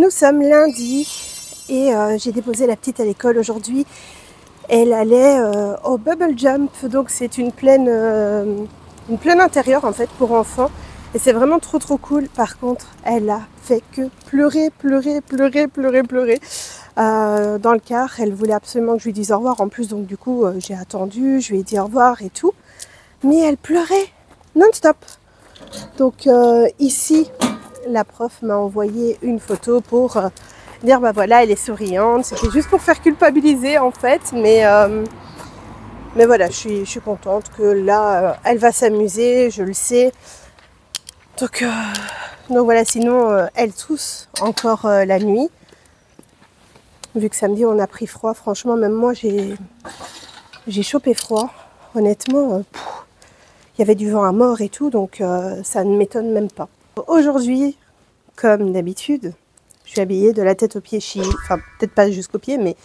Nous sommes lundi et j'ai déposé la petite à l'école aujourd'hui. Elle allait au Bubble Jump, donc c'est une plaine intérieure en fait pour enfants. Et c'est vraiment trop cool. Par contre, elle a fait que pleurer. Dans le car, elle voulait absolument que je lui dise au revoir. En plus, donc du coup, j'ai attendu, je lui ai dit au revoir et tout. Mais elle pleurait non-stop. Donc ici, la prof m'a envoyé une photo pour dire bah voilà, elle est souriante. C'était juste pour faire culpabiliser en fait, mais voilà, je suis contente que là, elle va s'amuser, je le sais. Donc voilà, sinon elle tousse encore la nuit. Vu que samedi on a pris froid, franchement même moi j'ai chopé froid. Honnêtement, il y avait du vent à mort et tout, donc ça ne m'étonne même pas. Aujourd'hui, comme d'habitude, je suis habillée de la tête aux pieds Shein. Enfin, peut-être pas jusqu'aux pieds, mais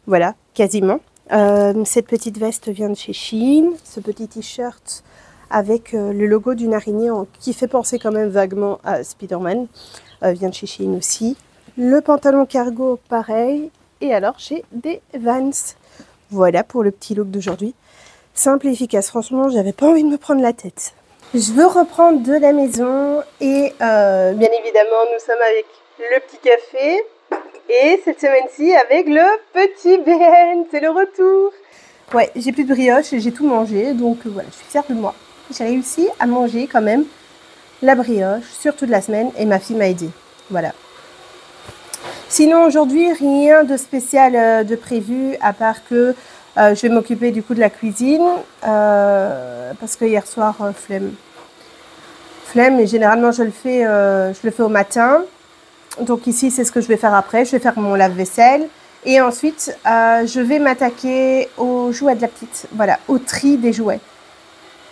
voilà, quasiment. Cette petite veste vient de chez Shein. Ce petit t-shirt avec le logo d'une araignée qui fait penser quand même vaguement à Spider-Man vient de chez Shein aussi. Le pantalon cargo, pareil. Et alors, j'ai des Vans. Voilà pour le petit look d'aujourd'hui. Simple et efficace. Franchement, j'avais pas envie de me prendre la tête. Je veux reprendre de la maison et bien évidemment, nous sommes avec le petit café et cette semaine-ci avec le petit BN. C'est le retour. Ouais, j'ai plus de brioche et j'ai tout mangé, donc voilà, je suis fière de moi. J'ai réussi à manger quand même la brioche sur toute la semaine et ma fille m'a aidée. Voilà. Sinon aujourd'hui, rien de spécial de prévu à part que je vais m'occuper du coup de la cuisine parce que hier soir, flemme, et généralement je le fais au matin. Donc ici, c'est ce que je vais faire après. Je vais faire mon lave-vaisselle et ensuite, je vais m'attaquer aux jouets de la petite. Voilà, au tri des jouets.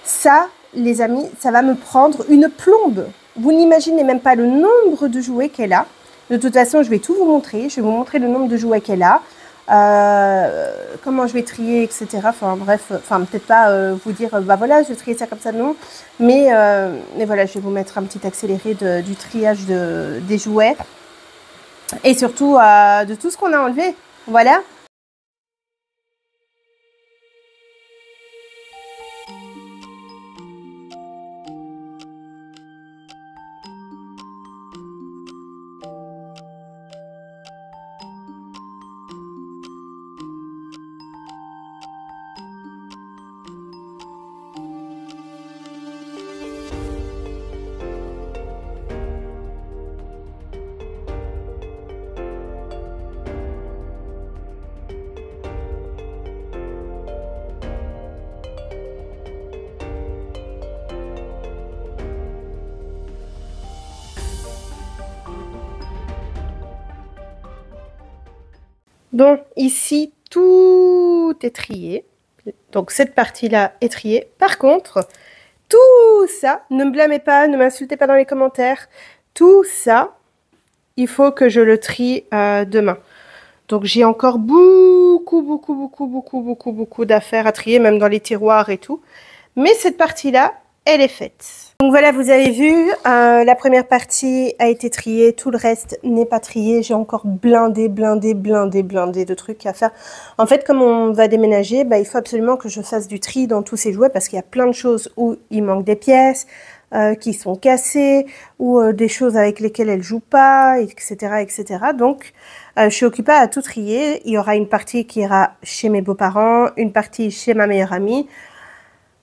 Ça, les amis, ça va me prendre une plombe. Vous n'imaginez même pas le nombre de jouets qu'elle a. De toute façon, je vais tout vous montrer. Je vais vous montrer le nombre de jouets qu'elle a. Comment je vais trier, etc. Enfin bref, peut-être pas vous dire, bah voilà, je vais trier ça comme ça, non. Mais voilà, je vais vous mettre un petit accéléré du triage des jouets. Et surtout de tout ce qu'on a enlevé. Voilà. Bon, ici, tout est trié. Donc, cette partie-là est triée. Par contre, tout ça, ne me blâmez pas, ne m'insultez pas dans les commentaires. Tout ça, il faut que je le trie demain. Donc, j'ai encore beaucoup d'affaires à trier, même dans les tiroirs et tout. Mais cette partie-là, elle est faite. Donc voilà, vous avez vu, la première partie a été triée, tout le reste n'est pas trié. J'ai encore blindé de trucs à faire. En fait, comme on va déménager, bah, il faut absolument que je fasse du tri dans tous ces jouets parce qu'il y a plein de choses où il manque des pièces, qui sont cassées, ou des choses avec lesquelles elle joue pas, etc. Donc, je suis occupée à tout trier. Il y aura une partie qui ira chez mes beaux-parents, une partie chez ma meilleure amie.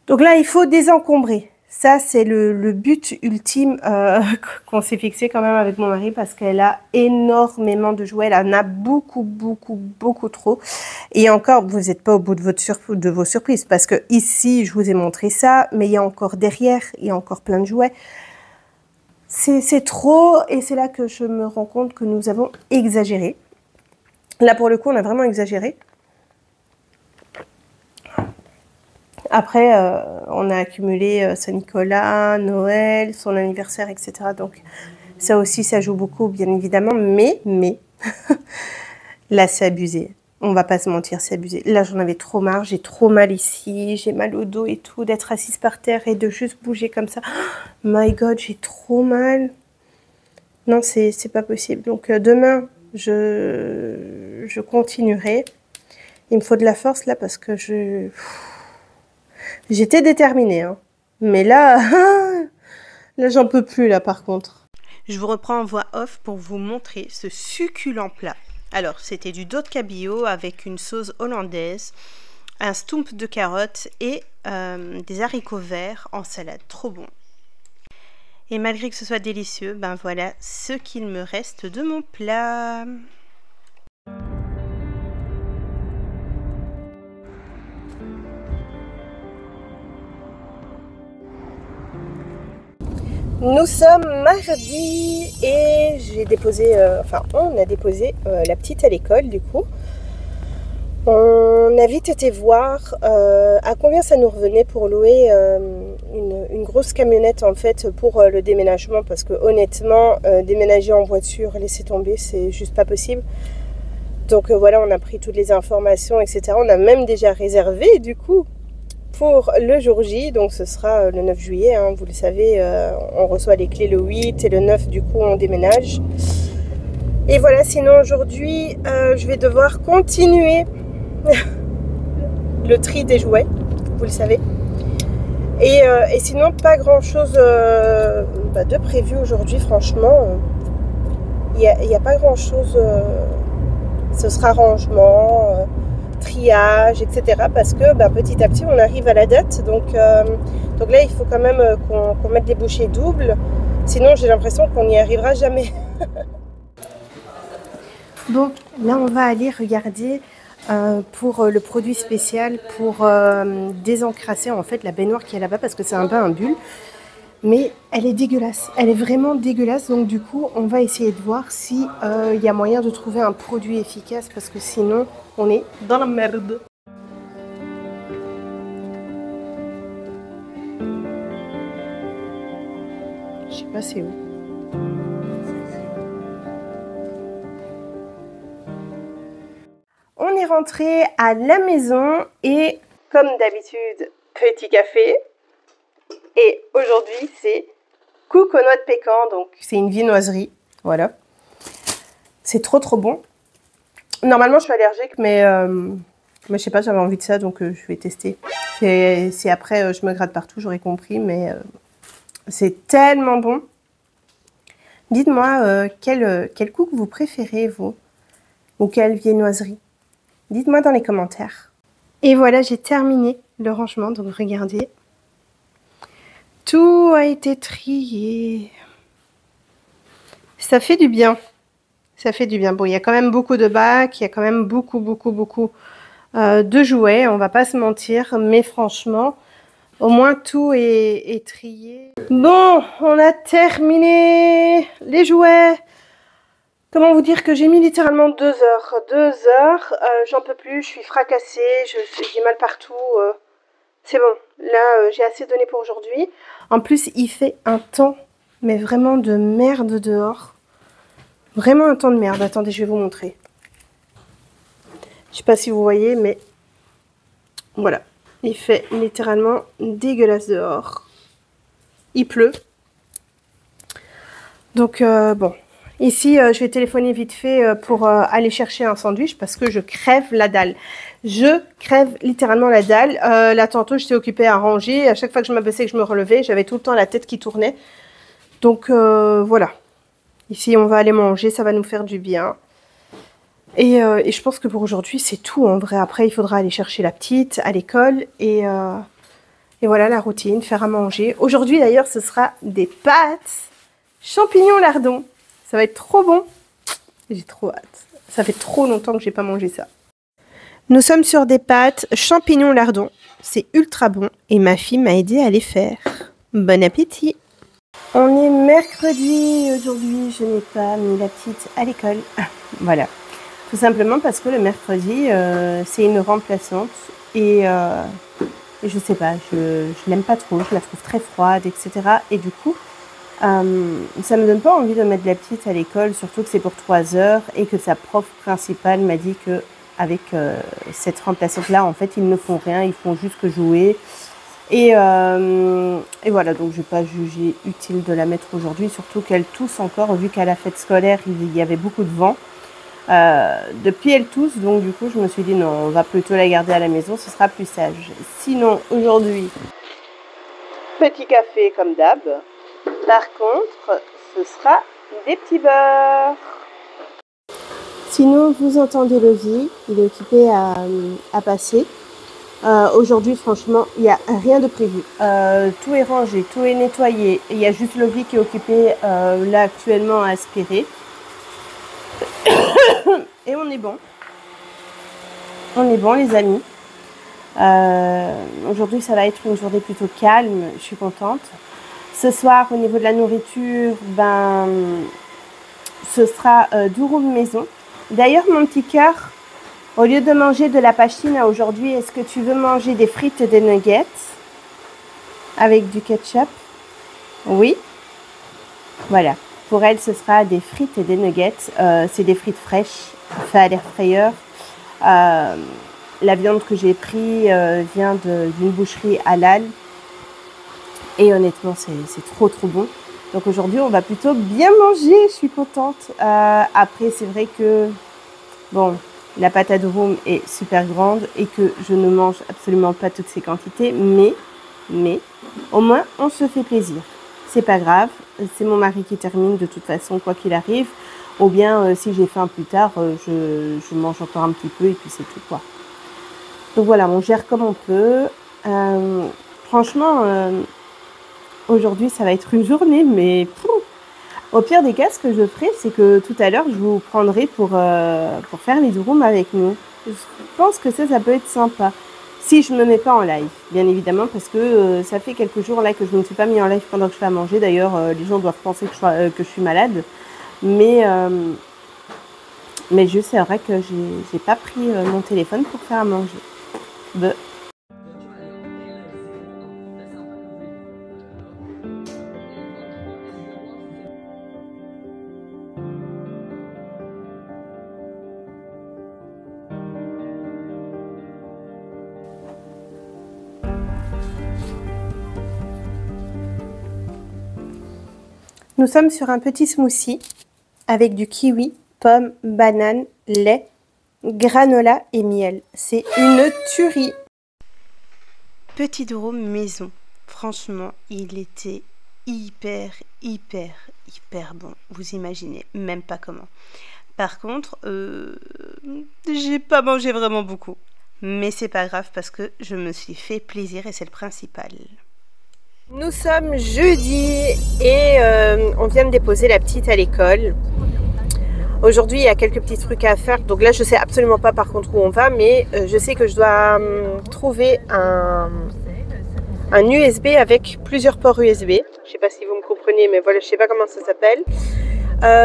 Donc là, il faut désencombrer. Ça, c'est le but ultime qu'on s'est fixé quand même avec mon mari parce qu'elle a énormément de jouets. Elle en a beaucoup trop. Et encore, vous n'êtes pas au bout de vos surprises parce que ici, je vous ai montré ça, mais il y a encore derrière, il y a encore plein de jouets. C'est trop et c'est là que je me rends compte que nous avons exagéré. Là, pour le coup, on a vraiment exagéré. Après, on a accumulé Saint-Nicolas, Noël, son anniversaire, etc. Donc, ça aussi, ça joue beaucoup, bien évidemment. Mais, là, c'est abusé. On va pas se mentir, c'est abusé. Là, j'en avais trop marre. J'ai trop mal ici. J'ai mal au dos et tout. D'être assise par terre et de juste bouger comme ça. Oh my God, j'ai trop mal. Non, c'est pas possible. Donc demain, je continuerai. Il me faut de la force là parce que j'étais déterminée. Hein. Mais là, là j'en peux plus là par contre. Je vous reprends en voix off pour vous montrer ce succulent plat. Alors, c'était du dos de cabillaud avec une sauce hollandaise, un stump de carottes et des haricots verts en salade. Trop bon. Et malgré que ce soit délicieux, ben voilà ce qu'il me reste de mon plat. Nous sommes mardi et j'ai déposé, on a déposé la petite à l'école du coup. On a vite été voir à combien ça nous revenait pour louer une grosse camionnette en fait pour le déménagement parce que honnêtement déménager en voiture, laisser tomber, c'est juste pas possible. Donc voilà, on a pris toutes les informations etc. On a même déjà réservé du coup pour le jour J, donc ce sera le 9 juillet, hein, vous le savez, on reçoit les clés le 8 et le 9 du coup on déménage. Et voilà, sinon aujourd'hui je vais devoir continuer le tri des jouets, vous le savez. Et sinon pas grand chose de prévu aujourd'hui, franchement. Il n'y a pas grand chose, ce sera rangement, triage, etc. Parce que petit à petit on arrive à la date, donc là il faut quand même qu'on mette des bouchées doubles, sinon j'ai l'impression qu'on n'y arrivera jamais. Bon, là on va aller regarder pour le produit spécial pour désencrasser en fait la baignoire qui est là-bas parce que c'est un bain à bulles. Mais elle est dégueulasse, elle est vraiment dégueulasse, donc du coup on va essayer de voir si il y a moyen de trouver un produit efficace parce que sinon on est dans la merde. Je sais pas c'est où. On est rentré à la maison et comme d'habitude, petit café. Et aujourd'hui, c'est coucou aux noix de pécan, donc c'est une viennoiserie, voilà. C'est trop bon. Normalement, je suis allergique, mais je sais pas, j'avais envie de ça, donc je vais tester. C'est après, je me gratte partout, j'aurais compris, mais c'est tellement bon. Dites-moi quel coucou vous préférez, vous, ou quelle viennoiserie. Dites-moi dans les commentaires. Et voilà, j'ai terminé le rangement, donc regardez. Tout a été trié. Ça fait du bien. Ça fait du bien. Bon, il y a quand même beaucoup de bacs, il y a quand même beaucoup de jouets, on va pas se mentir, mais franchement, au moins tout est trié. Bon, on a terminé les jouets. Comment vous dire que j'ai mis littéralement 2 heures. 2 heures, j'en peux plus, je suis fracassée, j'ai mal partout. C'est bon, là j'ai assez donné pour aujourd'hui. En plus, il fait un temps, mais vraiment de merde dehors. Vraiment un temps de merde. Attendez, je vais vous montrer. Je sais pas si vous voyez, mais voilà. Il fait littéralement dégueulasse dehors. Il pleut. Donc bon. Ici, je vais téléphoner vite fait pour aller chercher un sandwich parce que je crève la dalle. Je crève littéralement la dalle. Là, tantôt, j'étais occupée à ranger. À chaque fois que je m'abaissais et que je me relevais, j'avais tout le temps la tête qui tournait. Donc, voilà. Ici, on va aller manger. Ça va nous faire du bien. Et je pense que pour aujourd'hui, c'est tout en vrai. Après, il faudra aller chercher la petite à l'école. Et voilà la routine, faire à manger. Aujourd'hui, d'ailleurs, ce sera des pâtes champignons lardons. Ça va être trop bon. J'ai trop hâte. Ça fait trop longtemps que j'ai pas mangé ça. Nous sommes sur des pâtes champignons lardons. C'est ultra bon et ma fille m'a aidé à les faire. Bon appétit. On est mercredi. Aujourd'hui, je n'ai pas mis la petite à l'école. Voilà. Tout simplement parce que le mercredi, c'est une remplaçante. Et je sais pas, je l'aime pas trop. Je la trouve très froide, etc. Et du coup... ça me donne pas envie de mettre la petite à l'école, surtout que c'est pour 3 heures et que sa prof principale m'a dit que avec cette remplaçante là en fait ils ne font rien, ils font juste que jouer Et voilà, donc je n'ai pas jugé utile de la mettre aujourd'hui, surtout qu'elle tousse encore, vu qu'à la fête scolaire, il y avait beaucoup de vent. Depuis elle tousse, donc du coup je me suis dit non, on va plutôt la garder à la maison, ce sera plus sage. Sinon aujourd'hui, petit café comme d'hab. Par contre, ce sera des petits beurres. Sinon, vous entendez le Vie, il est occupé à passer. Aujourd'hui, franchement, il n'y a rien de prévu. Tout est rangé, tout est nettoyé. Il y a juste le Vie qui est occupé là actuellement à aspirer. Et on est bon. On est bon, les amis. Aujourd'hui, ça va être une journée plutôt calme. Je suis contente. Ce soir, au niveau de la nourriture, ce sera durum maison. D'ailleurs, mon petit cœur, au lieu de manger de la pastine aujourd'hui, est-ce que tu veux manger des frites et des nuggets avec du ketchup? Oui. Voilà. Pour elle, ce sera des frites et des nuggets. C'est des frites fraîches, faites à l'air frayeur. La viande que j'ai pris vient d'une boucherie halal. Et honnêtement, c'est trop bon. Donc aujourd'hui, on va plutôt bien manger. Je suis contente. Après, c'est vrai que bon, la patate durum est super grande et que je ne mange absolument pas toutes ces quantités. Mais au moins, on se fait plaisir. C'est pas grave. C'est mon mari qui termine de toute façon, quoi qu'il arrive. Ou bien, si j'ai faim plus tard, je mange encore un petit peu et puis c'est tout, quoi. Donc voilà, on gère comme on peut. Franchement, aujourd'hui, ça va être une journée, mais au pire des cas, ce que je ferai, c'est que tout à l'heure, je vous prendrai pour faire les durums avec nous. Je pense que ça peut être sympa. Si je ne me mets pas en live, bien évidemment, parce que ça fait quelques jours là que je ne me suis pas mis en live pendant que je fais à manger. D'ailleurs, les gens doivent penser que je suis malade. Mais je sais vrai que j'ai pas pris mon téléphone pour faire à manger. Nous sommes sur un petit smoothie avec du kiwi, pomme, banane, lait, granola et miel. C'est une tuerie. Petit durum maison. Franchement, il était hyper bon. Vous imaginez même pas comment. Par contre, j'ai pas mangé vraiment beaucoup. Mais c'est pas grave parce que je me suis fait plaisir et c'est le principal. Nous sommes jeudi et on vient de déposer la petite à l'école. Aujourd'hui, il y a quelques petits trucs à faire. Donc là, je sais absolument pas par contre où on va, mais je sais que je dois trouver un USB avec plusieurs ports USB. Je sais pas si vous me comprenez, mais voilà, je sais pas comment ça s'appelle.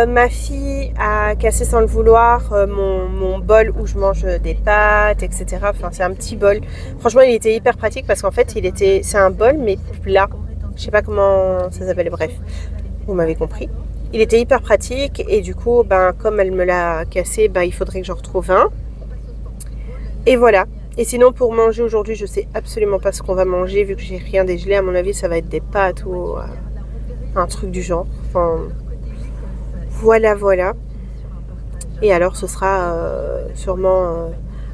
Ma fille a cassé sans le vouloir mon bol où je mange des pâtes, etc. Enfin, c'est un petit bol. Franchement, il était hyper pratique parce qu'en fait, c'est un bol mais plat. Je sais pas comment ça s'appelle. Bref, vous m'avez compris. Il était hyper pratique et du coup, comme elle me l'a cassé, il faudrait que j'en retrouve un. Et voilà. Et sinon, pour manger aujourd'hui, je sais absolument pas ce qu'on va manger vu que j'ai rien dégelé. À mon avis, ça va être des pâtes ou un truc du genre. Enfin, voilà. Et alors, ce sera sûrement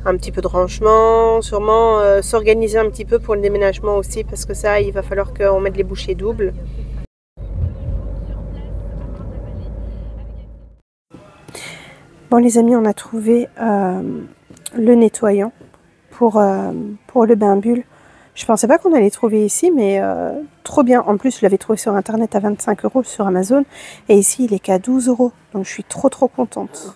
un petit peu de rangement, sûrement s'organiser un petit peu pour le déménagement aussi, parce que ça, il va falloir qu'on mette les bouchées doubles. Bon les amis, on a trouvé le nettoyant pour le bain-bulle. Je pensais pas qu'on allait trouver ici, mais trop bien. En plus, je l'avais trouvé sur internet à 25 € sur Amazon. Et ici, il est qu'à 12 €. Donc, je suis trop contente.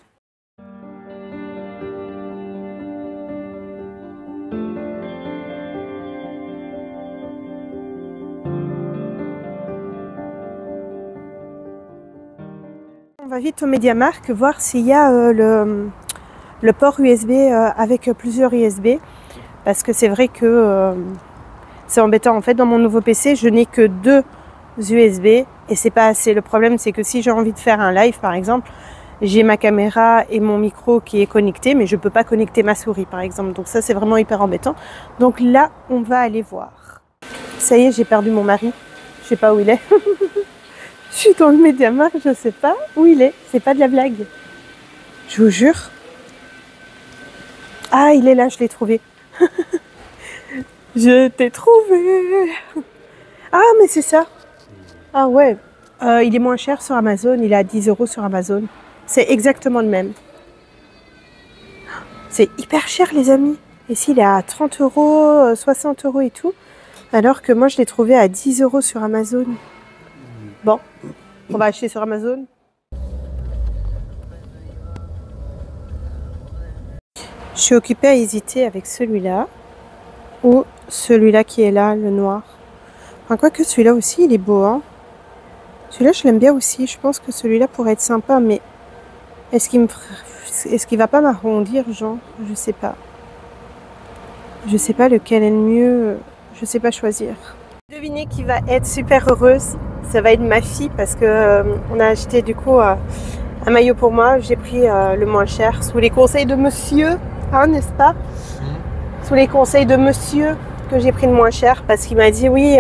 On va vite au MediaMarkt voir s'il y a le port USB avec plusieurs USB. Parce que c'est vrai que c'est embêtant. En fait, dans mon nouveau PC, je n'ai que 2 USB et c'est pas assez. Le problème, c'est que si j'ai envie de faire un live, par exemple, j'ai ma caméra et mon micro qui est connecté, mais je peux pas connecter ma souris, par exemple. Donc ça, c'est vraiment hyper embêtant. Donc là, on va aller voir. Ça y est, j'ai perdu mon mari. Je sais pas où il est. Je suis dans le MediaMarkt, je sais pas où il est. C'est pas de la blague. Je vous jure. Ah, il est là, je l'ai trouvé. Je t'ai trouvé. Ah, mais c'est ça. Ah ouais. Il est moins cher sur Amazon. Il est à 10 € sur Amazon. C'est exactement le même. C'est hyper cher, les amis. Ici, il est à 30 €, 60 € et tout. Alors que moi, je l'ai trouvé à 10 € sur Amazon. Bon, on va acheter sur Amazon. Je suis occupée à hésiter avec celui-là ou celui-là qui est là, le noir. Enfin, quoique celui-là aussi, il est beau, hein. Celui-là, je l'aime bien aussi. Je pense que celui-là pourrait être sympa, mais est-ce qu'il va pas m'arrondir, genre? Je sais pas. Je sais pas lequel est le mieux. Je sais pas choisir. Devinez qui va être super heureuse. Ça va être ma fille parce que on a acheté du coup un maillot pour moi. J'ai pris le moins cher sous les conseils de monsieur, hein, n'est-ce pas? Sous les conseils de monsieur que j'ai pris le moins cher parce qu'il m'a dit oui,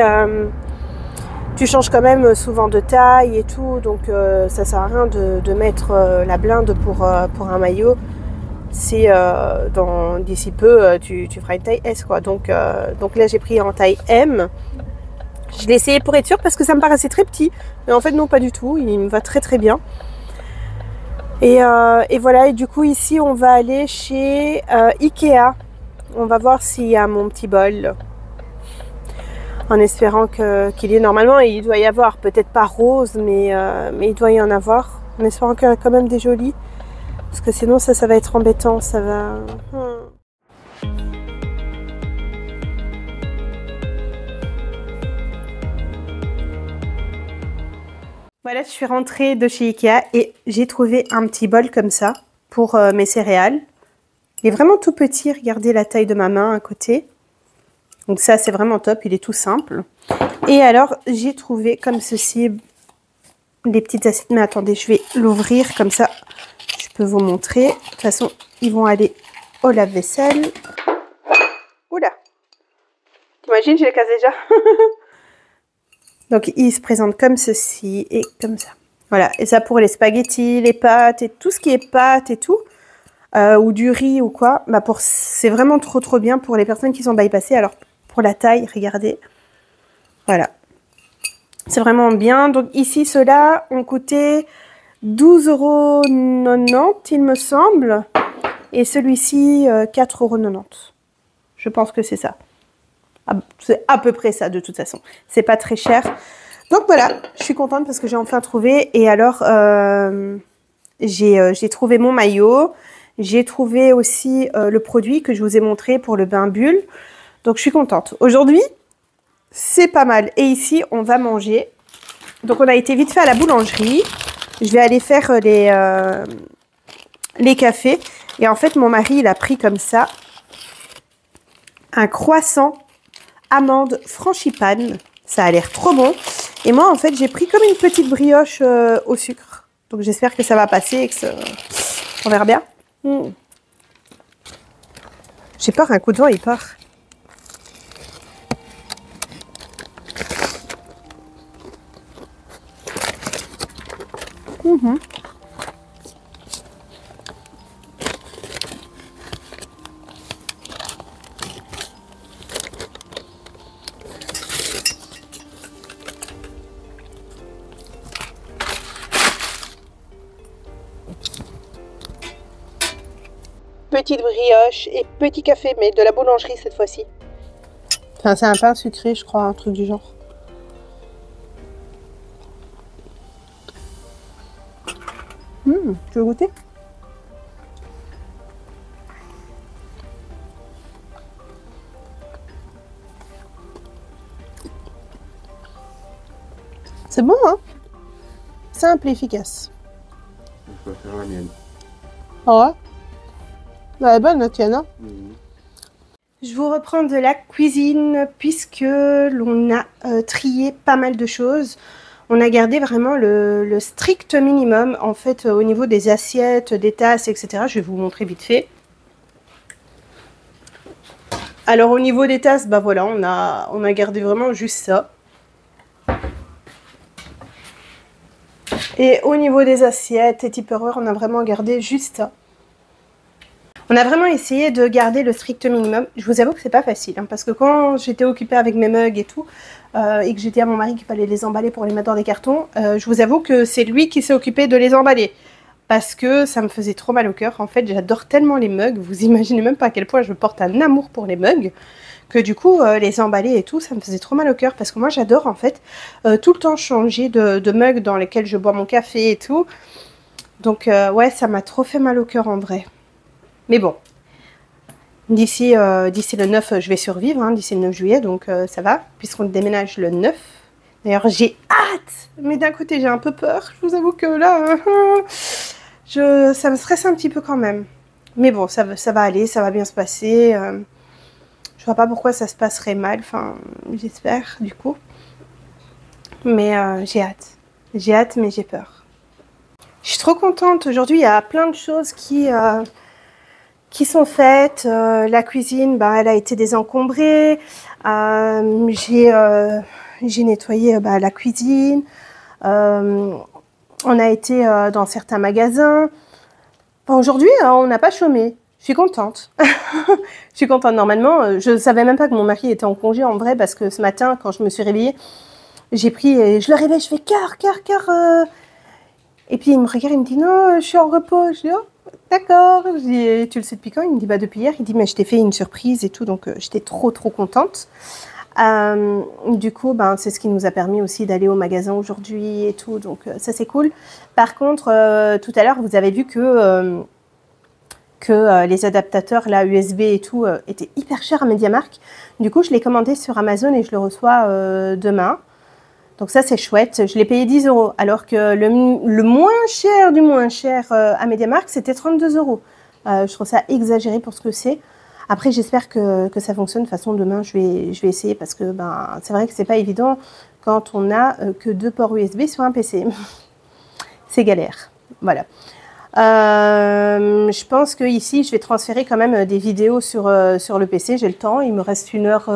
tu changes quand même souvent de taille et tout, donc ça sert à rien de mettre la blinde pour un maillot. Si d'ici peu tu feras une taille S, quoi. Donc là j'ai pris en taille M. Je l'ai essayé pour être sûre parce que ça me paraissait très petit, mais en fait non, pas du tout. Il me va très très bien. Et voilà, et du coup ici on va aller chez Ikea. On va voir s'il y a mon petit bol. En espérant qu'il y ait normalement, et il doit y avoir, peut-être pas rose, mais il doit y en avoir. En espérant qu'il y a quand même des jolis. Parce que sinon ça va être embêtant, ça va... Voilà, je suis rentrée de chez Ikea et j'ai trouvé un petit bol comme ça pour mes céréales. Il est vraiment tout petit, regardez la taille de ma main à côté. Donc ça, c'est vraiment top, il est tout simple. Et alors, j'ai trouvé comme ceci, des petites assiettes. Mais attendez, je vais l'ouvrir comme ça, je peux vous montrer. De toute façon, ils vont aller au lave-vaisselle. Oula! T'imagines, je les casse déjà. Donc, ils se présentent comme ceci et comme ça. Voilà, et ça pour les spaghettis, les pâtes et tout ce qui est pâtes et tout. Ou du riz ou quoi. Bah c'est vraiment trop bien pour les personnes qui sont bypassées. Alors, pour la taille, regardez. Voilà. C'est vraiment bien. Donc, ici, ceux-là ont coûté 12,90 €, il me semble. Et celui-ci, 4,90 €. Je pense que c'est ça. C'est à peu près ça, de toute façon. C'est pas très cher. Donc, voilà. Je suis contente parce que j'ai enfin trouvé. Et alors, j'ai trouvé mon maillot. J'ai trouvé aussi le produit que je vous ai montré pour le bain bulle. Donc, je suis contente. Aujourd'hui, c'est pas mal. Et ici, on va manger. Donc, on a été vite fait à la boulangerie. Je vais aller faire les cafés. Et en fait, mon mari, il a pris comme ça un croissant amande frangipane. Ça a l'air trop bon. Et moi, en fait, j'ai pris comme une petite brioche au sucre. Donc, j'espère que ça va passer et que on verra bien. J'ai peur, un coup de vent, il part. Petite brioche et petit café, mais de la boulangerie cette fois-ci. Enfin, c'est un pain sucré, je crois, un truc du genre. Tu veux goûter? C'est bon, hein? Simple et efficace. Je préfère la mienne. Ah ouais? Elle est bonne la tienne, hein? Je vous reprends de la cuisine puisque l'on a trié pas mal de choses. On a gardé vraiment le strict minimum en fait au niveau des assiettes, des tasses, etc. Je vais vous montrer vite fait. Alors au niveau des tasses, bah voilà, on a gardé vraiment juste ça. Et au niveau des assiettes et Tupperware, on a vraiment gardé juste ça. On a vraiment essayé de garder le strict minimum. Je vous avoue que c'est pas facile, hein, parce que quand j'étais occupée avec mes mugs et tout, et que j'ai dit à mon mari qu'il fallait les emballer pour les mettre dans des cartons, je vous avoue que c'est lui qui s'est occupé de les emballer. Parce que ça me faisait trop mal au cœur. En fait, j'adore tellement les mugs, vous imaginez même pas à quel point je porte un amour pour les mugs, que du coup, les emballer et tout, ça me faisait trop mal au cœur. Parce que moi, j'adore en fait tout le temps changer de mugs dans lesquels je bois mon café et tout. Donc ouais, ça m'a trop fait mal au cœur en vrai. Mais bon, d'ici le 9, je vais survivre, hein, d'ici le 9 juillet, donc ça va, puisqu'on déménage le 9. D'ailleurs, j'ai hâte, mais d'un côté, j'ai un peu peur. Je vous avoue que là, ça me stresse un petit peu quand même. Mais bon, ça va aller, ça va bien se passer. Je vois pas pourquoi ça se passerait mal, enfin, j'espère, du coup. Mais j'ai hâte. J'ai hâte, mais j'ai peur. Je suis trop contente. Aujourd'hui, il y a plein de choses qui sont faites. La cuisine, bah, elle a été désencombrée. J'ai nettoyé la cuisine. On a été dans certains magasins. Enfin, aujourd'hui, on n'a pas chômé. Je suis contente. Je suis contente. Normalement, je savais même pas que mon mari était en congé en vrai, parce que ce matin, quand je me suis réveillée, j'ai pris et je le réveille, je fais cœur. Et puis il me regarde, il me dit non, je suis en repos. Je dis oh, d'accord. Je dis tu le sais depuis quand? Il me dit bah depuis hier. Il dit mais je t'ai fait une surprise et tout, donc j'étais trop contente. Du coup, ben, c'est ce qui nous a permis aussi d'aller au magasin aujourd'hui et tout, donc ça c'est cool. Par contre, tout à l'heure, vous avez vu que les adaptateurs là, USB et tout étaient hyper chers à MediaMarkt. Du coup, je l'ai commandé sur Amazon et je le reçois demain. Donc ça, c'est chouette. Je l'ai payé 10 €, alors que le moins cher du moins cher à MediaMarkt, c'était 32 €. Je trouve ça exagéré pour ce que c'est. Après, j'espère que ça fonctionne. De toute façon, demain, je vais essayer parce que ben, c'est vrai que c'est pas évident quand on n'a que 2 ports USB sur un PC. C'est galère. Voilà. Je pense que ici, je vais transférer quand même des vidéos sur le PC. J'ai le temps. Il me reste une heure,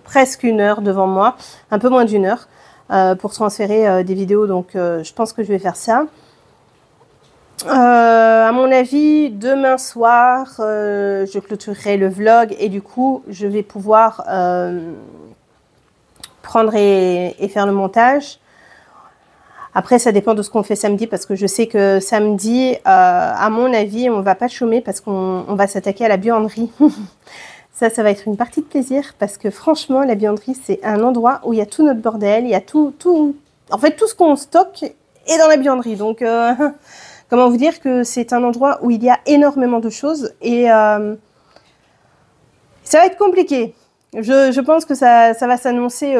presque une heure devant moi, un peu moins d'une heure pour transférer des vidéos. Donc, je pense que je vais faire ça. À mon avis, demain soir, je clôturerai le vlog et du coup, je vais pouvoir prendre et faire le montage. Après, ça dépend de ce qu'on fait samedi, parce que je sais que samedi, à mon avis, on va pas chômer parce qu'on va s'attaquer à la buanderie. Ça va être une partie de plaisir parce que franchement, la buanderie, c'est un endroit où il y a tout notre bordel, il y a tout, en fait, tout ce qu'on stocke est dans la buanderie. Donc, comment vous dire que c'est un endroit où il y a énormément de choses et ça va être compliqué. Je pense que ça va s'annoncer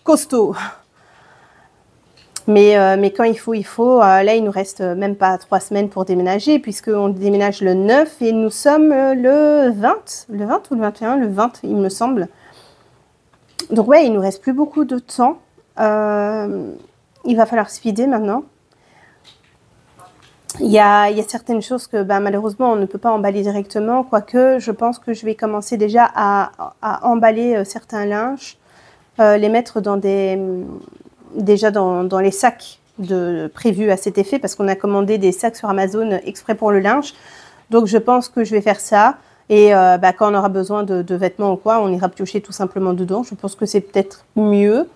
costaud. Mais quand il faut. Là, il nous reste même pas 3 semaines pour déménager, puisqu'on déménage le 9 et nous sommes le 20. Le 20 ou le 21? Le 20, il me semble. Donc ouais, il nous reste plus beaucoup de temps. Il va falloir speeder maintenant. Il y a certaines choses que malheureusement on ne peut pas emballer directement, quoique je pense que je vais commencer déjà à emballer certains linges, les mettre dans déjà dans les sacs prévus à cet effet, parce qu'on a commandé des sacs sur Amazon exprès pour le linge. Donc je pense que je vais faire ça. Et quand on aura besoin de vêtements ou quoi, on ira piocher tout simplement dedans. Je pense que c'est peut-être mieux.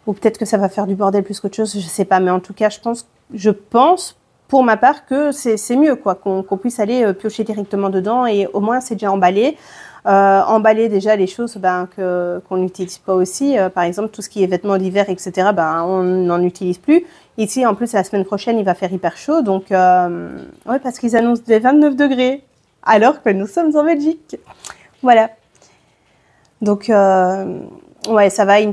Ou peut-être que ça va faire du bordel plus qu'autre chose, je sais pas. Mais en tout cas, je pense pour ma part que c'est mieux, quoi, qu'on puisse aller piocher directement dedans et au moins c'est déjà emballé. Emballer déjà les choses qu'on n'utilise pas aussi. Par exemple, tout ce qui est vêtements d'hiver, etc., on n'en utilise plus. Ici, en plus, la semaine prochaine, il va faire hyper chaud. Donc, ouais, parce qu'ils annoncent des 29 degrés, alors que nous sommes en Belgique. Voilà. Donc, ouais, ça va être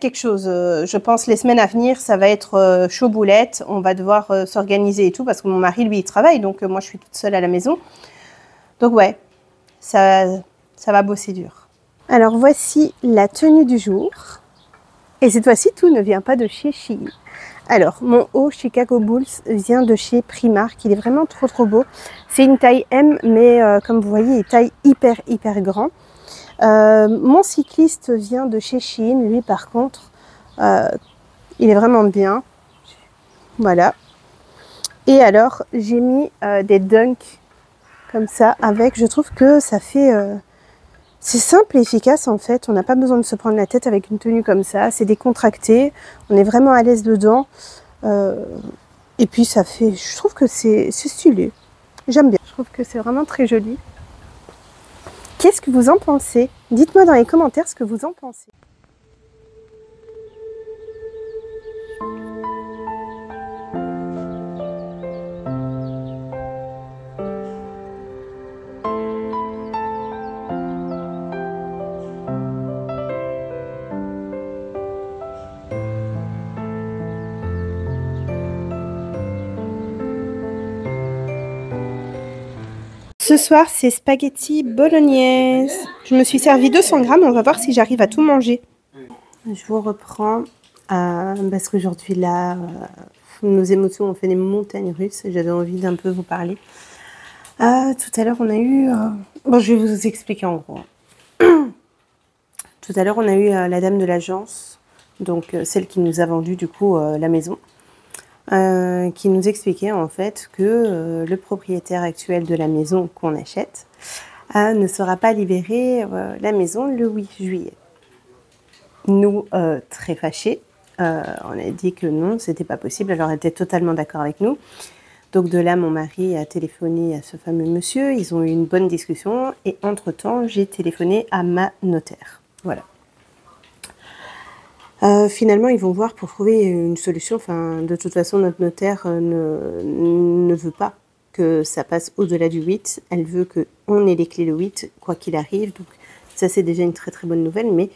quelque chose. Je pense les semaines à venir, ça va être chaud boulette. On va devoir s'organiser et tout, parce que mon mari, lui, il travaille. Donc, moi, je suis toute seule à la maison. Donc, ouais. Ça va bosser dur. Alors voici la tenue du jour. Et cette fois-ci, tout ne vient pas de chez Shein. Alors, mon haut Chicago Bulls vient de chez Primark. Il est vraiment trop beau. C'est une taille M, mais comme vous voyez, il est taille hyper grand. Mon cycliste vient de chez Shein. Lui, par contre, il est vraiment bien. Voilà. Et alors, j'ai mis des dunks comme ça avec. Je trouve que ça fait... c'est simple et efficace en fait. On n'a pas besoin de se prendre la tête avec une tenue comme ça. C'est décontracté. On est vraiment à l'aise dedans. Et puis ça fait... Je trouve que c'est stylé. J'aime bien. Je trouve que c'est vraiment très joli. Qu'est-ce que vous en pensez? Dites-moi dans les commentaires ce que vous en pensez. Ce soir, c'est spaghetti bolognaise. Je me suis servi 200 grammes. On va voir si j'arrive à tout manger. Je vous reprends parce qu'aujourd'hui, là, nos émotions ont fait des montagnes russes. J'avais envie d'un peu vous parler. Tout à l'heure, on a eu... Bon, je vais vous expliquer en gros. Tout à l'heure, on a eu la dame de l'agence, donc celle qui nous a vendu du coup la maison. Qui nous expliquait en fait que le propriétaire actuel de la maison qu'on achète ne sera pas libéré la maison le 8 juillet. Nous, très fâchés, on a dit que non, c'était pas possible. Alors elle était totalement d'accord avec nous. Donc de là, mon mari a téléphoné à ce fameux monsieur. Ils ont eu une bonne discussion et entre-temps, j'ai téléphoné à ma notaire. Voilà. Finalement, ils vont voir pour trouver une solution. Enfin, de toute façon, notre notaire ne veut pas que ça passe au-delà du 8. Elle veut qu'on ait les clés le 8, quoi qu'il arrive. Donc, ça, c'est déjà une très bonne nouvelle. Mais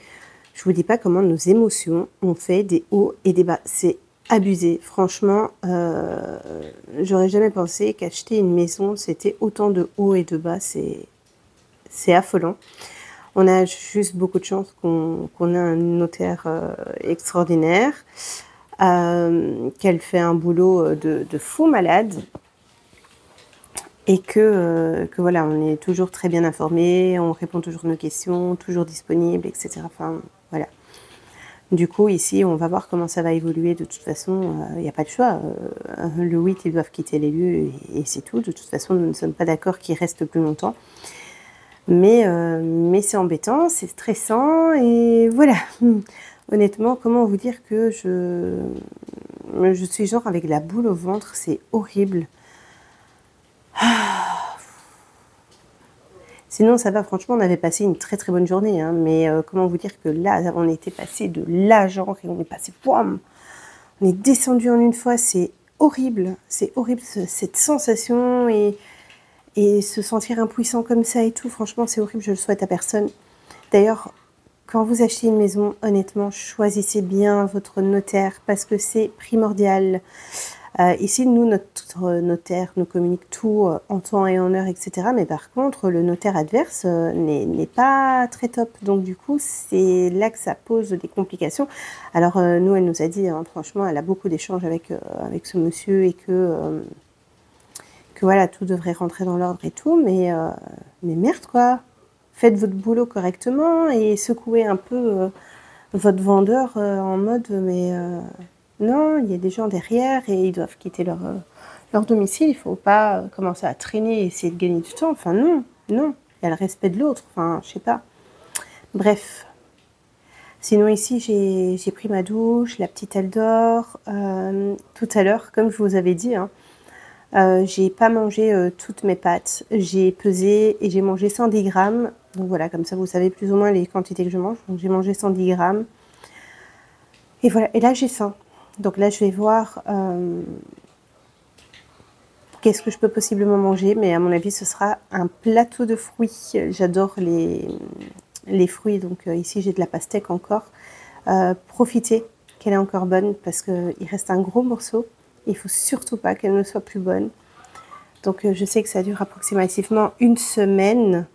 je vous dis pas comment nos émotions ont fait des hauts et des bas. C'est abusé. Franchement, j'aurais jamais pensé qu'acheter une maison, c'était autant de hauts et de bas. C'est affolant. On a juste beaucoup de chance qu'on a un notaire extraordinaire, qu'elle fait un boulot de fou malade et que voilà, on est toujours très bien informé, on répond toujours à nos questions, toujours disponible, etc. Enfin, voilà. Du coup, ici, on va voir comment ça va évoluer. De toute façon, il n'y a pas de choix. Le 8, ils doivent quitter les lieux et c'est tout. De toute façon, nous ne sommes pas d'accord qu'ils restent plus longtemps. Mais c'est embêtant, c'est stressant et voilà. Honnêtement, comment vous dire que je suis genre avec la boule au ventre, c'est horrible. Sinon, ça va, franchement, on avait passé une très bonne journée. Hein, mais comment vous dire que là, on était passé de là, genre, et on est passé, boum, on est descendu en une fois, c'est horrible. C'est horrible, cette sensation et se sentir impuissant comme ça et tout, franchement, c'est horrible, je le souhaite à personne. D'ailleurs, quand vous achetez une maison, honnêtement, choisissez bien votre notaire parce que c'est primordial. Ici, nous, notre notaire nous communique tout en temps et en heure, etc. Mais par contre, le notaire adverse n'est pas très top. Donc, du coup, c'est là que ça pose des complications. Alors, nous, elle nous a dit, hein, franchement, elle a beaucoup d'échanges avec ce monsieur et que voilà, tout devrait rentrer dans l'ordre et tout, mais merde quoi. Faites votre boulot correctement et secouez un peu votre vendeur en mode mais non, il y a des gens derrière et ils doivent quitter leur domicile, il faut pas commencer à traîner et essayer de gagner du temps. Enfin non, il y a le respect de l'autre, enfin je sais pas. Bref. Sinon ici j'ai pris ma douche, la petite elle dort. Tout à l'heure, comme je vous avais dit, hein, j'ai pas mangé toutes mes pâtes, j'ai pesé et j'ai mangé 110 grammes. Donc voilà, comme ça vous savez plus ou moins les quantités que je mange. Donc j'ai mangé 110 grammes. Et voilà, et là j'ai faim. Donc là je vais voir qu'est-ce que je peux possiblement manger. Mais à mon avis ce sera un plateau de fruits. J'adore les fruits, donc ici j'ai de la pastèque encore. Profitez qu'elle est encore bonne parce qu'il reste un gros morceau. Il ne faut surtout pas qu'elle ne soit plus bonne. Donc je sais que ça dure approximativement une semaine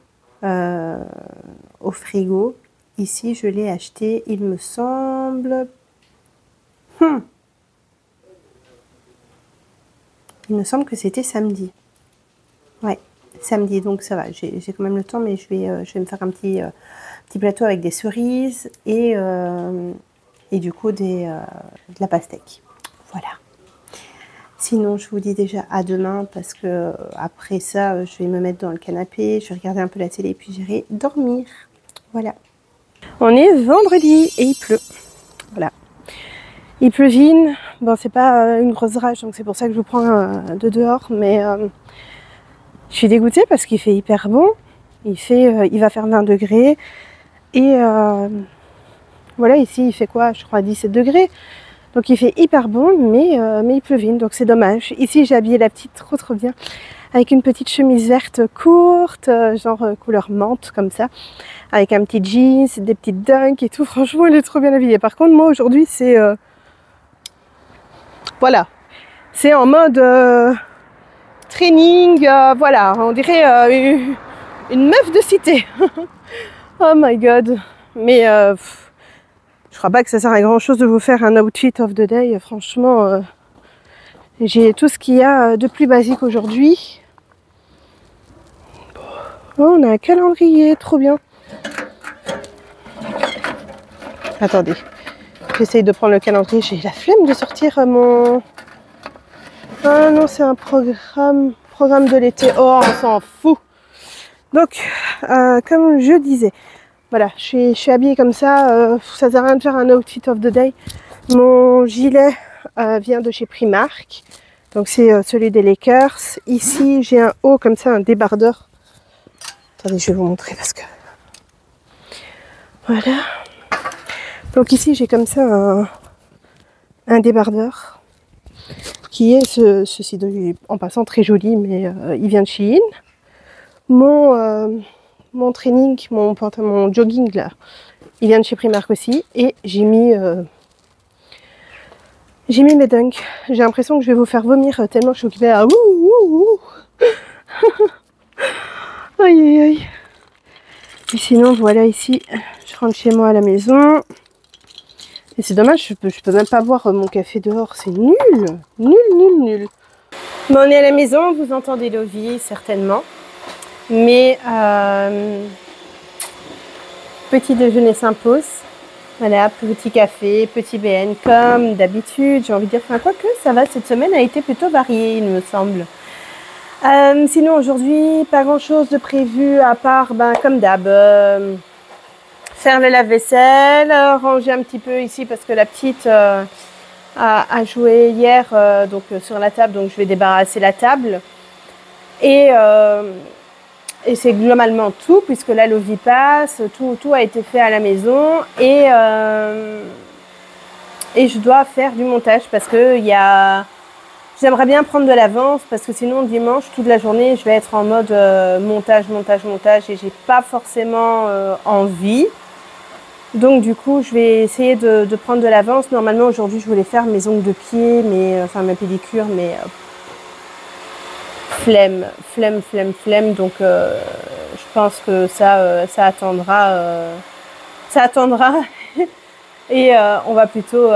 au frigo. Ici je l'ai acheté, il me semble, Il me semble que c'était samedi. Ouais, samedi, donc ça va. J'ai quand même le temps, mais je vais me faire un petit plateau avec des cerises et du coup de la pastèque. Voilà. Sinon, je vous dis déjà à demain parce que après ça, je vais me mettre dans le canapé, je vais regarder un peu la télé et puis j'irai dormir. Voilà. On est vendredi et il pleut. Voilà. Il pleuvine. Bon, c'est pas une grosse rage, donc c'est pour ça que je vous prends de dehors, mais je suis dégoûtée parce qu'il fait hyper bon. Il va faire 20 degrés. Et voilà, ici, il fait quoi? Je crois 17 degrés. Donc il fait hyper bon, mais il pleuvine, donc c'est dommage. Ici, j'ai habillé la petite trop bien, avec une petite chemise verte courte, genre couleur menthe, comme ça, avec un petit jeans, des petites dunks et tout. Franchement, elle est trop bien habillée. Par contre, moi, aujourd'hui, c'est... voilà. C'est en mode training, voilà. On dirait une meuf de cité. Oh my god. Mais... je crois pas que ça sert à grand chose de vous faire un outfit of the day. Franchement, j'ai tout ce qu'il y a de plus basique aujourd'hui. Oh, on a un calendrier, trop bien. Attendez, j'essaye de prendre le calendrier. J'ai la flemme de sortir mon... Ah non, c'est un programme de l'été. Oh, on s'en fout. Donc, comme je disais, voilà, je suis habillée comme ça. Ça sert à rien de faire un outfit of the day. Mon gilet vient de chez Primark. Donc c'est celui des Lakers. Ici, j'ai un haut comme ça, un débardeur. Attendez, je vais vous montrer parce que... Voilà. Donc ici, j'ai comme ça un débardeur qui est ceci. Donc, il est en passant très joli, mais il vient de Shein. Mon training, mon jogging là, il vient de chez Primark aussi. Et j'ai mis mes dunks. J'ai l'impression que je vais vous faire vomir tellement je suis occupée à aïe aïe aïe. Et sinon voilà, ici je rentre chez moi à la maison. Et c'est dommage, je peux même pas boire mon café dehors, c'est nul. Nul. Bon, on est à la maison, vous entendez Lovie certainement. Mais petit déjeuner s'impose. Voilà, petit café, petit BN comme d'habitude. J'ai envie de dire, enfin, quoi que ça va, cette semaine a été plutôt variée, il me semble. Sinon aujourd'hui, pas grand chose de prévu à part, comme d'hab, faire le lave-vaisselle, ranger un petit peu ici parce que la petite a joué hier sur la table, donc je vais débarrasser la table. Et c'est globalement tout, puisque là, Lovie passe, tout a été fait à la maison. Et je dois faire du montage parce que j'aimerais bien prendre de l'avance parce que sinon, dimanche, toute la journée, je vais être en mode montage et j'ai pas forcément envie. Donc, du coup, je vais essayer de prendre de l'avance. Normalement, aujourd'hui, je voulais faire mes ongles de pied, ma pédicure, mais... flemme. Donc je pense que ça attendra. Et on va plutôt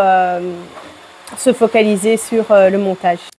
se focaliser sur le montage.